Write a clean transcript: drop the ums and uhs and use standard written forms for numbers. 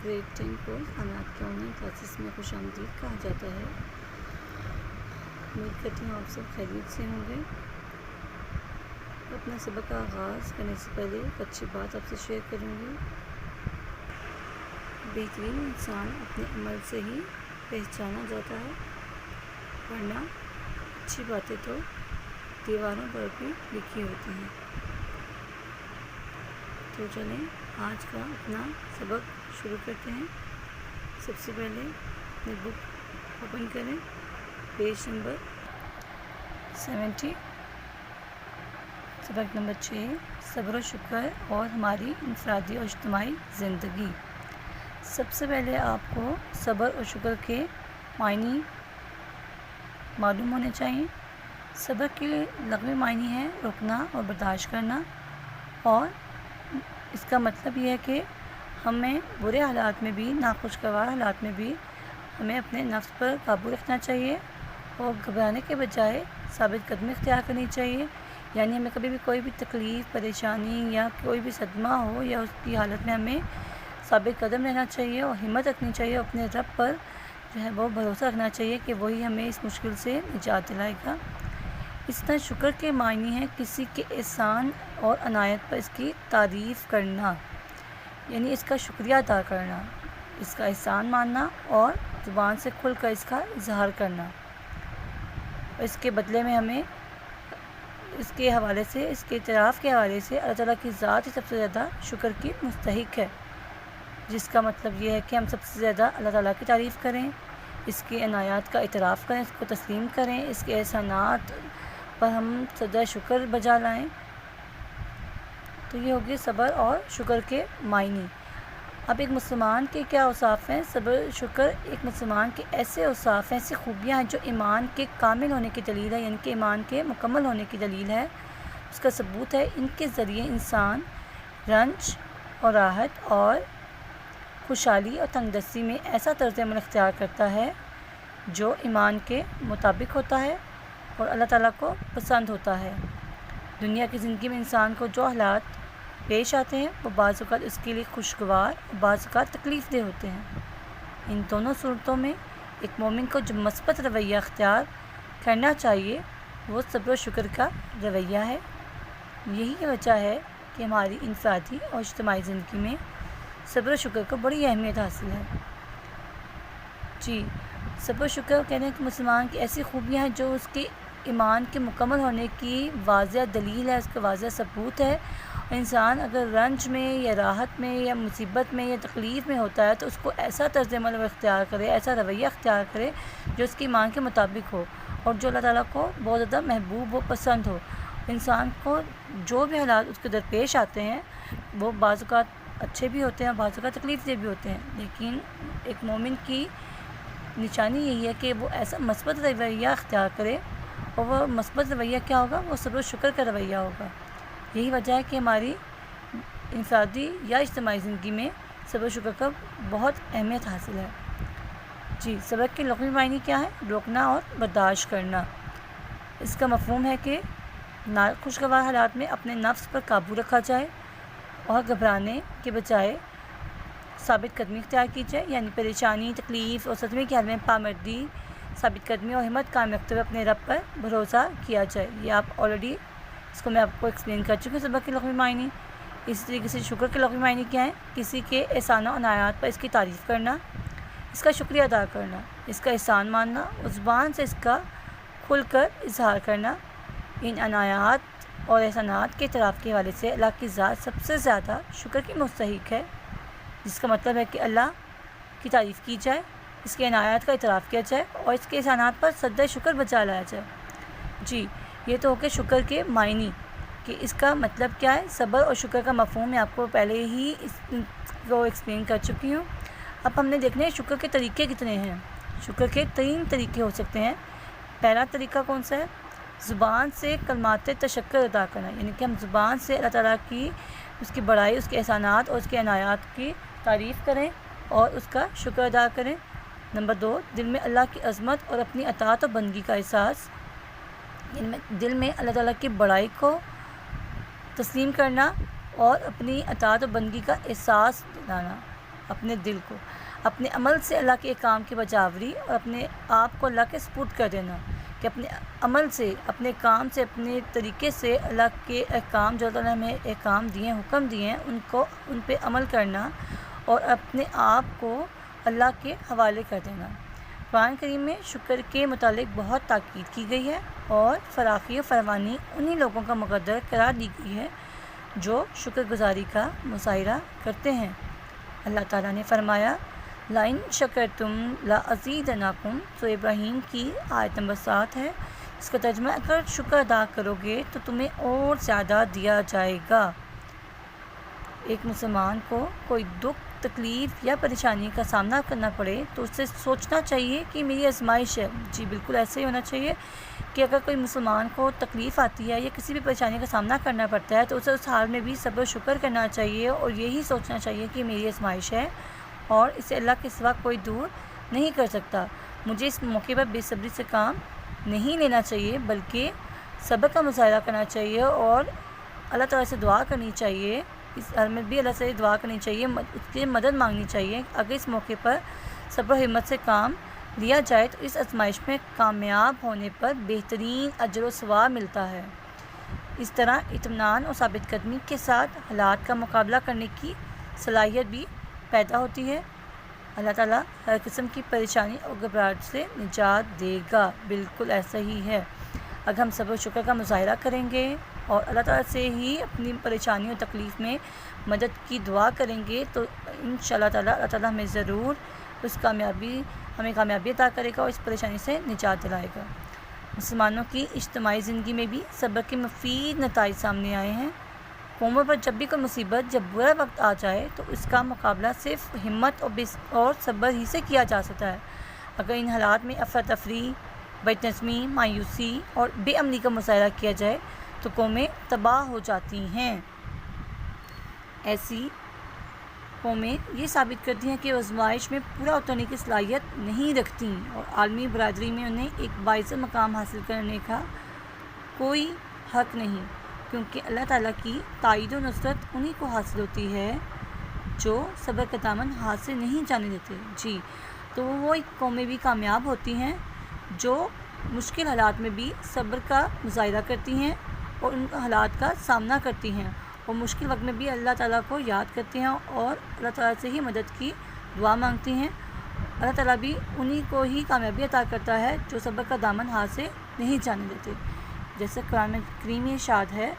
Grade 10 को अनाथ के ऑनलाइन क्लासेस में खुश आमदीद कहा जाता है। उम्मीद करती हूँ आप सब खैरियत से होंगे। अपना सबक का आगाज़ करने से पहले एक अच्छी बात आपसे शेयर करूँगी। बेहतरीन इंसान अपने अमल से ही पहचाना जाता है, वरना अच्छी बातें तो दीवारों पर भी लिखी होती हैं। तो चलें आज का अपना सबक शुरू करते हैं। सबसे पहले अपनी बुक ओपन करें, पेज नंबर 70, सबक नंबर 6, सब्र और शुक्र और हमारी इंफरादी और इज्तिमाई ज़िंदगी। सबसे पहले आपको सब्र और शुक्र के मायने मालूम होने चाहिए। सब्र के लग़वी मायने हैं रुकना और बर्दाश्त करना, और इसका मतलब ये है कि हमें बुरे हालात में भी, नाखुशगवार हालात में भी हमें अपने नफ्स पर काबू रखना चाहिए और घबराने के बजाय साबित कदमी इख्तियार करनी चाहिए। यानी हमें कभी भी कोई भी तकलीफ़, परेशानी या कोई भी सदमा हो या उसकी हालत में हमें साबित कदम रहना चाहिए और हिम्मत रखनी चाहिए। अपने रब पर जो है वो भरोसा रखना चाहिए कि वही हमें इस मुश्किल से निजात दिलाएगा। इस तरह शुक्र के मायने हैं किसी के एहसान और अनायत पर इसकी तारीफ़ करना, यानी इसका शुक्रिया अदा करना, इसका एहसान मानना और ज़ुबान से खुलकर इसका इजहार करना। और इसके बदले में हमें इसके हवाले से, इसके इतराफ़ के हवाले से अल्लाह ताला की ज़ात ही सबसे ज़्यादा शुक्र की मुस्तहिक है, जिसका मतलब ये है कि हम सबसे ज़्यादा अल्लाह ताला की तारीफ़ करें, इसके अनायात का इतराफ़ करें, इसको तस्लीम करें, इसके एहसानात पर हम सदा शुक्र बजा लाएँ। तो ये होगी सब्र और शुक्र के मायने। अब एक मुसलमान के क्या औसाफ़ हैं? सब्र शुक्र एक मुसलमान के ऐसे औसाफ़ हैं, ऐसी खूबियाँ हैं जो ईमान के कामिल होने की दलील है, यानी कि ईमान के मुकम्मल होने की दलील है, उसका सबूत है। इनके ज़रिए इंसान रंज और राहत और खुशहाली और तंगदस्ती में ऐसा तर्ज़ अमल इख्तियार करता है जो ईमान के मुताबिक होता है और अल्लाह ताला को पसंद होता है। दुनिया की ज़िंदगी में इंसान को जो हालात पेश आते हैं वो बाज़ औक़ात इसके लिए खुशगवार और बाज़ औक़ात तकलीफ़देह होते हैं। इन दोनों सूरतों में एक मोमिन को जो मस्बत रवैया अख्तियार करना चाहिए वो सब्र और शुक्र का रवैया है। यही वजह है कि हमारी इंफरादी और इज्तिमाई ज़िंदगी में सब्र और शुक्र को बड़ी अहमियत हासिल है। जी, सब्र और शुक्र कहने कि मुसलमान की ऐसी खूबियाँ हैं जो उसके ईमान के मुकम्मल होने की वाज़िह दलील है, उसका वाज़िह सबूत है। इंसान अगर रंज में या राहत में या मुसीबत में या तकलीफ़ में होता है तो उसको ऐसा तर्ज़ अमल इख्तियार करे, ऐसा रवैया इख्तियार करे जो उसके ईमान के मुताबिक हो और जो अल्लाह ताला को बहुत ज़्यादा महबूब व पसंद हो। इंसान को जो भी हालात उसके दरपेश आते हैं वो बाज़ औक़ात अच्छे भी होते हैं, बाज़ औक़ात तकलीफ़देह भी होते हैं, लेकिन एक मोमिन की निशानी यही है कि वो ऐसा मस्बत रवैया इख्तियार करे, और वह मस्बत रवैया क्या होगा? वो सब्र और शुक्र का रवैया होगा। यही वजह है कि हमारी इंफरादी या इज्तिमाई ज़िंदगी में सब्र और शुक्र का बहुत अहमियत हासिल है। जी, सब्र के लग़वी मायने क्या है? रोकना और बर्दाश्त करना। इसका मफ़हूम है कि नाखुशगवार हालात में अपने नफ्स पर काबू रखा जाए और घबराने के बजाय साबित कदमी इख्तियार की जाए, यानी परेशानी, तकलीफ़ और सदमे के हाल में पामर्दी, साबित कदमी और हिम्मत कायम रखते हुए अपने रब पर भरोसा किया जाए। ये आप ऑलरेडी इसको मैं आपको एक्सप्लेन कर चुकी हूँ सब्र के लग़वी मायने। इसी तरीके से शुक्र के लग़वी मायने क्या है? किसी के एहसान और अनायात पर इसकी तारीफ़ करना, इसका शुक्रिया अदा करना, इसका एहसान मानना और ज़ुबान से इसका खुलकर इजहार करना। इन अनायात और एहसानात के इतराफ़ के हवाले से अल्लाह की ज़ात सबसे ज़्यादा शुक्र की मुस्तहिक है, जिसका मतलब है कि अल्लाह की तारीफ़ की जाए, इसके अनायात का इतराफ़ किया जाए और इसके एहसानात पर सदा शुक्र बजा लाया जाए। जी, ये तो हो गए शुक्र के मायने कि इसका मतलब क्या है। सब्र और शुक्र का मफ़हूम मैं आपको पहले ही इसको एक्सप्लेन कर चुकी हूँ। अब हमने देखने हैं शुक्र के तरीके कितने हैं। शुक्र के 3 तरीके हो सकते हैं। पहला तरीका कौन सा है? ज़ुबान से कलमात तशक्कुर अदा करना, यानी कि हम ज़ुबान से अल्लाह ताला की, उसकी बड़ाई, उसके एहसानात और उसके अनायात की तारीफ़ करें और उसका शुक्र अदा करें। नंबर 2, दिल में अल्लाह की अज़मत और अपनी अताअत और बंदगी का एहसास, यानी दिल में अल्लाह ताला की बड़ाई को तस्लीम करना और अपनी अताअत और बंदगी का एहसास दिलाना। اپنے دل کو اپنے عمل سے اللہ کے احکام کی بجاوری اور اپنے آپ کو اللہ کے سپرد کر دینا، کہ اپنے عمل سے، اپنے کام سے، اپنے طریقے سے اللہ کے احکام جو اللہ نے ہمیں احکام دیے ہیں، حکم دیے ہیں، ان پہ عمل کرنا اور اپنے آپ کو اللہ کے حوالے کر دینا۔ قرآن کریم میں شکر کے متعلق بہت تاکید کی گئی ہے اور فراخی و فراوانی انہی لوگوں کا مقدر قرار دی گئی ہے جو شکر گزاری کا مظاہرہ کرتے ہیں۔ اللہ تعالیٰ نے فرمایا لَإِن شَكَرْتُمْ لَأَزِيدَنَّكُمْ، تو ابراہیم کی آیت نمبر 7 ہے، اس کا ترجمہ اگر شکر ادا کرو گے تو تمہیں اور زیادہ دیا جائے گا۔ ایک مسلمان کو کوئی دکھ، تکلیف یا پریشانی کا سامنا کرنا پڑے تو اسے سوچنا چاہیے کہ میری آزمائش ہے۔ جی بالکل ایسے ہی ہونا چاہیے کہ اگر کوئی مسلمان کو تکلیف آتی ہے یا کسی بھی پریشانی کا سامنا کرنا پڑتا ہے تو اسے اس حال میں بھی صبر و شکر کرنا چاہیے اور یہی سوچنا چاہیے کہ میری آزمائش ہے اور اسے اللہ کے سوا کوئی دور نہیں کر سکتا۔ مجھے اس موقع پر بے صبری سے کام نہیں لینا چاہیے بلکہ صبر کا مظاہرہ کرنا چاہیے اور اللہ تعالیٰ سے دعا کرنی چاہیے، اس حال میں بھی اللہ سے دعا کرنی چاہیے، اس کی مدد مانگنی چاہیے۔ اگر اس موقع پر صبر و ہمت سے کام لیا جائے تو اس آزمائش میں کامیاب ہونے پر بہترین اجر و ثواب ملتا ہے۔ اس طرح اطمینان اور ثابت قدمی کے ساتھ حالات کا مقابلہ کرنے کی صلاحیت بھی پیدا ہوتی ہے۔ اللہ تعالیٰ ہر قسم کی پریشانی اور گھبراہٹ سے نجات دے گا۔ بالکل ایسا ہی ہے، اگر ہم صبر و شکر کا مظاہرہ کریں گے اور اللہ تعالیٰ سے ہی اپنی پریشانی اور تکلیف میں مدد کی دعا کریں گے تو انشاءاللہ تعالیٰ اللہ تعالیٰ ہمیں ضرور ہمیں کامیابی عطا کرے گا اور اس پریشانی سے نجات دلائے گا۔ مسلمانوں کی اجتماعی زندگی میں بھی صبر کے مفید نتائج سامنے آئے ہیں۔ قوموں پر جب بھی کوئی مصیبت، جب برا وقت آ جائے تو اس کا مقابلہ صرف ہمت اور صبر ہی سے کیا جا سکتا ہے۔ اگر ان حالات میں افراتفری، بد نظمی، مایوسی اور بے امنی کا مظاہرہ کیا جائے تو قومیں تباہ ہو جاتی ہیں۔ ایسی قومیں یہ ثابت کرتی ہیں کہ وہ آزمائش میں پورا اترنے کی صلاحیت نہیں رکھتی اور عالمی برادری میں انہیں ایک باعث مقام حاصل کرنے کا کوئی حق نہیں، کیونکہ اللہ تعالیٰ کی تائید و نصرت انہی کو حاصل ہوتی ہے جو صبر کا دامن ہاتھ سے نہیں جانے دیتے۔ جی تو وہ قومیں بھی کامیاب ہوتی ہیں جو مشکل حالات میں بھی صبر کا مظاہرہ کرتی ہیں اور ان حالات کا سامنا کرتی ہیں اور مشکل وقت میں بھی اللہ تعالیٰ کو یاد کرتے ہیں اور اللہ تعالیٰ سے ہی مدد کی دعا مانگتی ہیں۔ اللہ تعالیٰ بھی انہی کو ہی کامیابی عطا کرتا ہے جو صبر کا دامن ہاتھ سے نہیں جانے دیتے۔ جیسے قرآن کریم میں ارشاد ہے